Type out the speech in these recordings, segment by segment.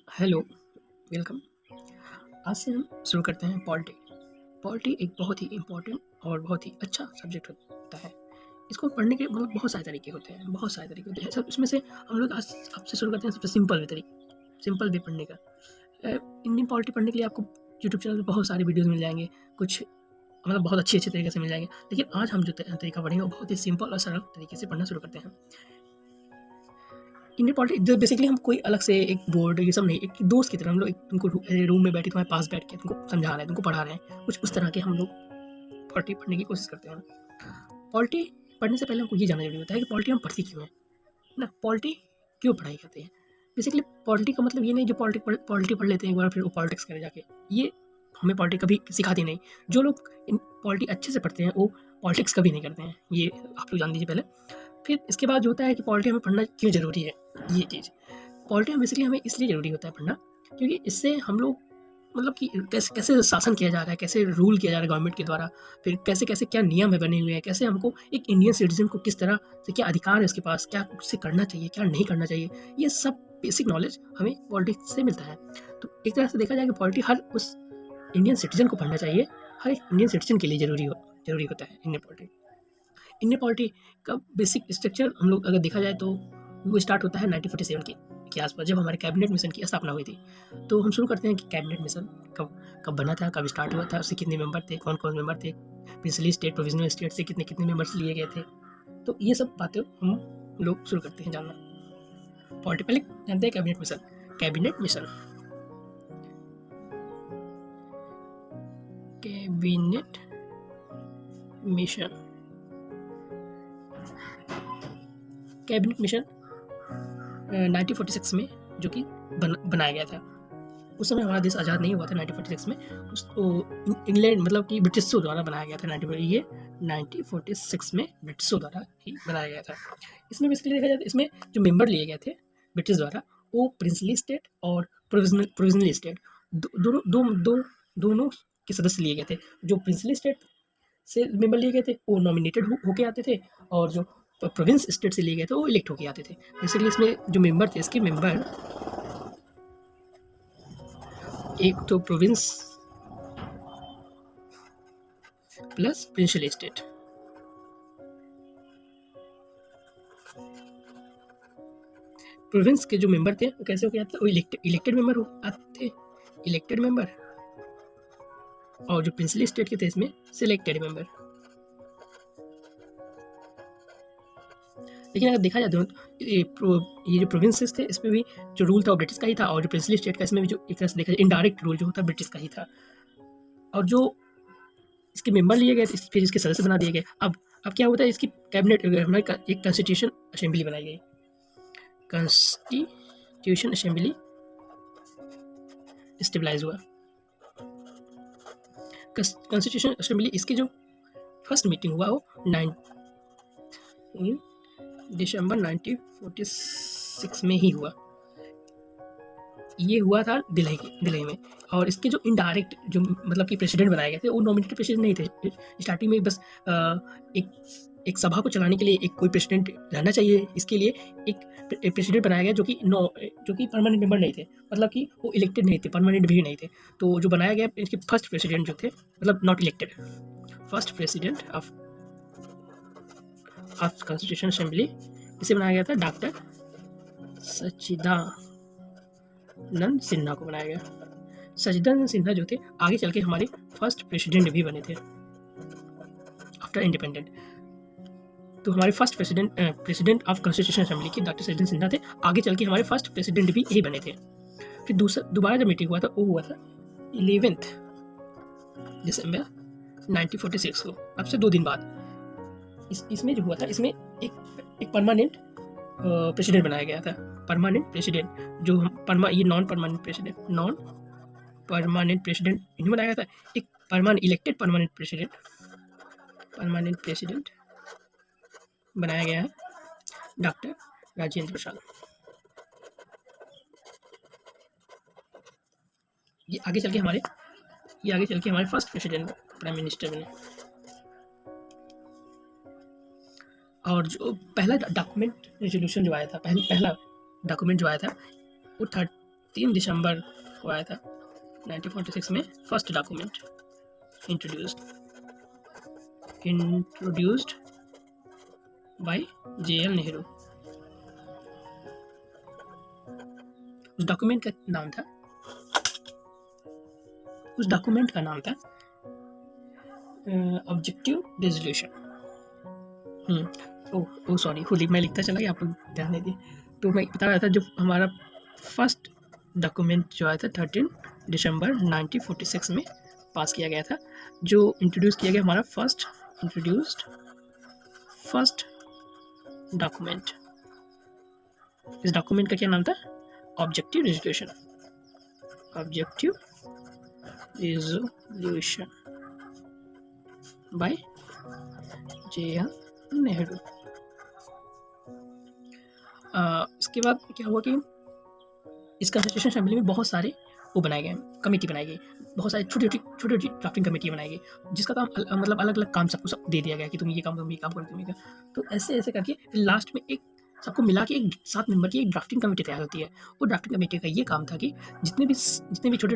Hello, welcome. आज से हम शुरू करते हैं पॉलिटी। पॉलिटी एक बहुत ही इम्पोर्टेंट और बहुत ही अच्छा सब्जेक्ट होता है। इसको पढ़ने के मतलब बहुत सारे तरीके होते हैं, बहुत सारे तरीके होते हैं। सब इसमें से हम लोग आज आपसे शुरू करते हैं सबसे सिंपल वे पढ़ने का। इंडियन पॉलिटी पढ़ने के लिए आपको यूट्यूब चैनल पे बहुत सारे वीडियोज़ मिल जाएँगे, कुछ मतलब बहुत अच्छे तरीके से मिल जाएँगे। लेकिन आज हम जो तरीका पढ़ेंगे वो बहुत ही सिंपल और सरल तरीके से पढ़ना शुरू करते हैं। इंडियन पॉलिटिक्स जो बेसिकली हम कोई अलग से एक बोर्ड ये सब नहीं, एक दोस्त की तरह हम लोग तुमको रूम में बैठे तुम्हारे पास बैठ के तुमको समझा रहे हैं, तुमको पढ़ा रहे हैं, कुछ उस तरह के हम लोग पॉलिटी पढ़ने की कोशिश करते हैं। पॉलिटी पढ़ने से पहले हमको ये जानना जरूरी होता है कि पॉलिटी हम पढ़ती क्यों है ना, पॉलिटी क्यों पढ़ाई करते हैं। बेसिकली पॉलिटी का मतलब ये नहीं जो पॉलिटी पढ़ लेते हैं एक बार फिर वो पॉलिटिक्स करे जाके, ये हमें पॉलिटी कभी सिखाती नहीं। जो लोग पॉलिटी अच्छे से पढ़ते हैं वो पॉलिटिक्स कभी नहीं करते हैं, ये आप लोग जान लीजिए पहले। फिर इसके बाद जो होता है कि पॉलिटी हमें पढ़ना क्यों ज़रूरी है। ये चीज़ पॉलिटी बेसिकली हमें इसलिए ज़रूरी होता है पढ़ना क्योंकि इससे हम लोग मतलब कि कैसे कैसे शासन किया जा रहा है, कैसे रूल किया जा रहा है गवर्नमेंट के द्वारा, फिर कैसे कैसे क्या नियम है बने हुए हैं, कैसे हमको एक इंडियन सिटीजन को किस तरह से क्या अधिकार है उसके पास, क्या उससे करना चाहिए क्या नहीं करना चाहिए, ये सब बेसिक नॉलेज हमें पॉलिटिक्स से मिलता है। तो एक तरह से देखा जाए कि पॉलिटी हर उस इंडियन सिटीजन को पढ़ना चाहिए, हर एक इंडियन सिटीजन के लिए ज़रूरी होता है इंडियन पॉलिटी का बेसिक स्ट्रक्चर हम लोग अगर देखा जाए तो वो स्टार्ट होता है 1947 के आसपास, जब हमारे कैबिनेट मिशन की स्थापना हुई थी। तो हम शुरू करते हैं कि कैबिनेट मिशन कब कब बना था, कब स्टार्ट हुआ था, उससे कितने मेंबर थे, कौन कौन मेंबर थे, प्रिंसिपल स्टेट प्रोविजनल स्टेट से कितने कितने मेंबर्स लिए गए थे। तो ये सब बातें हम लोग शुरू करते हैं जानना। पॉलिटी पहले जानते हैं cabinet mission. Cabinet mission cabinet mission cabinet mission 1946 में जो कि बनाया गया था। उस समय हमारा देश आज़ाद नहीं हुआ था 1946 में, इंग्लैंड मतलब कि ब्रिटिशों द्वारा बनाया गया था। ये 1946 में ब्रिटिशों द्वारा ही बनाया गया था। इसमें बेसिकली देखा जाए तो इसमें जो मेंबर लिए गए थे ब्रिटिश द्वारा वो प्रिंसली स्टेट और प्रोविजनल स्टेट दोनों के सदस्य लिए गए थे। जो प्रिंसली स्टेट से मेंबर लिए गए थे वो नॉमिनेटेड होके आते थे, और जो प्रोविंस स्टेट से लिए गए थे वो इलेक्ट होके आते थे। बेसिकली इसमें जो मेंबर थे इसके मेंबर एक तो प्रोविंस प्लस प्रिंशियल स्टेट। प्रोविंस के जो मेंबर थे वो कैसे होके आते, वो इलेक्टेड मेंबर आते थे, इलेक्टेड मेंबर, और जो प्रिंसिपल स्टेट के थे इसमें सिलेक्टेड मेंबर। लेकिन अगर देखा जाए तो ये जो प्रोविंसेस थे इसमें भी जो रूल था वो ब्रिटिश का ही था, और जो प्रिंसिपल स्टेट का इसमें भी जो एक तरह से देखा जाए इनडायरेक्ट रूल जो होता ब्रिटिश का ही था। और जो इसके मेंबर लिए गए फिर इसके सदस्य बना दिए गए। अब क्या होता है, इसकी कैबिनेट हमारी एक कॉन्स्टिट्यूशन असेंबली बनाई गई। कॉन्स्टिट्यूशन असेंबली स्टेबलाइज हुआ। कॉन्स्टिट्यूशन असेंबली इसकी जो फर्स्ट मीटिंग हुआ वो 9 दिसंबर 1946 में ही हुआ। ये हुआ था दिल्ली में। और इसके जो इनडायरेक्ट जो मतलब कि प्रेसिडेंट बनाए गए थे वो नॉमिनेटेड प्रेसिडेंट नहीं थे। स्टार्टिंग में बस एक सभा को चलाने के लिए एक कोई प्रेसिडेंट रहना चाहिए, इसके लिए एक प्रेसिडेंट बनाया गया जो कि परमानेंट मेंबर नहीं थे, मतलब कि वो इलेक्टेड नहीं थे, परमानेंट भी नहीं थे। तो जो बनाया गया इसके फर्स्ट प्रेसिडेंट जो थे मतलब not elected, first president of constitution assembly इसे बनाया गया था डॉक्टर सच्चिदानंद सिन्हा को बनाया गया। सच्चिदानंद सिन्हा जो थे आगे चल के हमारे फर्स्ट प्रेसिडेंट भी बने थे आफ्टर इंडिपेंडेंट। तो हमारे first president of constitution assembly की डॉक्टर सच्चिदानंद सिन्हा थे, आगे चल के हमारे फर्स्ट प्रेसिडेंट भी यही बने थे। फिर दोबारा जब मीटिंग हुआ था वो हुआ था 11 दिसंबर 1946 को, अब से 2 दिन बाद। इसमें जो हुआ था इसमें एक परमानेंट प्रेसिडेंट बनाया गया था। परमानेंट प्रेसिडेंट जो ये नॉन परमानेंट प्रेसिडेंट इन्हें बनाया गया था। एक इलेक्टेड परमानेंट प्रेसिडेंट बनाया गया है डॉक्टर राजेंद्र प्रसाद। ये आगे चल के हमारे फर्स्ट प्रेसिडेंट प्राइम मिनिस्टर बने। और जो पहला डॉक्यूमेंट रेजोल्यूशन जो आया था, पहला डॉक्यूमेंट जो आया था वो 3 दिसंबर को आया था 1946 में first document introduced by JL Nehru. उस डॉक्यूमेंट का नाम था ऑब्जेक्टिव रेजोल्यूशन। ओह सॉरी, खुद मैं लिखता चला गया, आप लोग ध्यान नहीं दिए। तो मैं बता रहा था जो हमारा फर्स्ट डॉक्यूमेंट जो आया था 13 दिसंबर 1946 में पास किया गया था, जो इंट्रोड्यूस किया गया हमारा फर्स्ट डॉक्यूमेंट। इस डॉक्यूमेंट का क्या नाम था? Objective resolution bye JL Nehru. इसके बाद क्या हुआ कि इस कॉन्स्टिट्यूशन असेंबली में बहुत सारे वो बनाए गए, कमेटी बनाई गई, बहुत सारी छोटी छोटी ड्राफ्टिंग कमेटी बनाई गई, जिसका काम मतलब अलग अलग काम सबको सब दे दिया गया कि तुम ये काम करो, ये काम करो, तुम ये करो। तो ऐसे करके लास्ट में एक सबको मिला के एक 7 मेंबर की एक ड्राफ्टिंग कमेटी तैयार होती है। वो ड्राफ्टिंग कमेटी का ये काम था कि जितने भी छोटे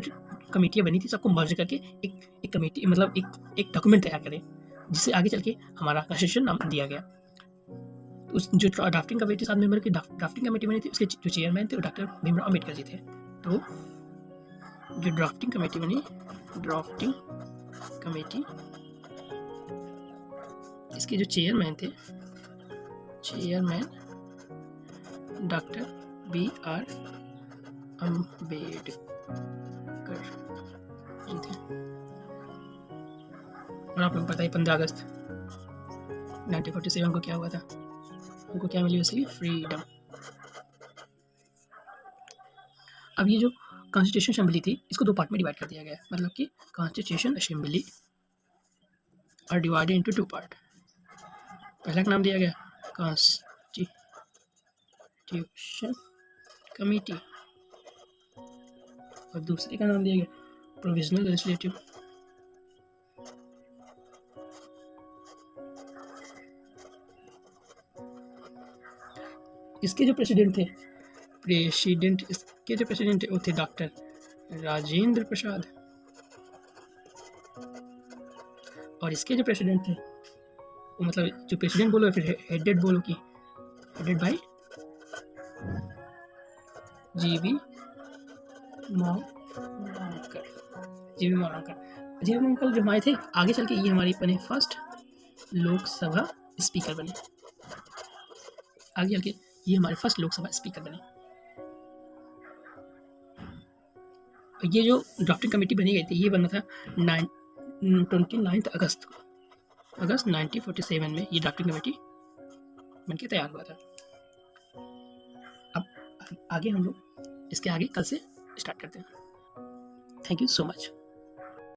कमेटियाँ बनी थी सबको मर्ज करके एक कमेटी मतलब एक डॉक्यूमेंट तैयार करें, जिससे आगे चल के हमारा कॉन्स्टिट्यूशन नाम दिया गया। उस जो ड्राफ्टिंग कमेटी 7 मेंबर की ड्राफ्टिंग कमेटी बनी थी, उसके जो चेयरमैन थे वो डॉक्टर भीमराव अम्बेडकर जी थे। तो जो ड्राफ्टिंग कमेटी बनी, इसके जो चेयरमैन थे, डॉक्टर BR अम्बेडकर जी थे। और आप लोग पता ही 15 अगस्त 1947 को क्या हुआ था, उनको क्या मिली? वैसे फ्रीडम। अब ये जो कॉन्स्टिट्यूशन असेंबली थी, इसको 2 पार्ट में डिवाइड कर दिया गया, मतलब कि constitution assembly are divided into 2 part. पहला का नाम दिया गया कॉन्स्टिट्यूशन कमेटी और दूसरे का नाम दिया गया प्रोविजनल लेजिस्लेटिव। इसके जो प्रेसिडेंट थे वो थे डॉक्टर राजेंद्र प्रसाद, और इसके जो प्रेसिडेंट थे वो मतलब जो प्रेसिडेंट बोलो फिर हेडेड बोलो कि हेडेड बाय जीवी मौलानकर जो हमारे थे, आगे चल के ये हमारी बने फर्स्ट लोकसभा स्पीकर बने। आगे चल के ये हमारे फर्स्ट लोकसभा स्पीकर बने। ये जो ड्राफ्टिंग कमेटी बनी गई थी, ये बना था 29 अगस्त 1947 में ये ड्राफ्टिंग कमेटी बनके तैयार हुआ था। अब आगे हम लोग इसके आगे कल से स्टार्ट करते हैं। Thank you so much.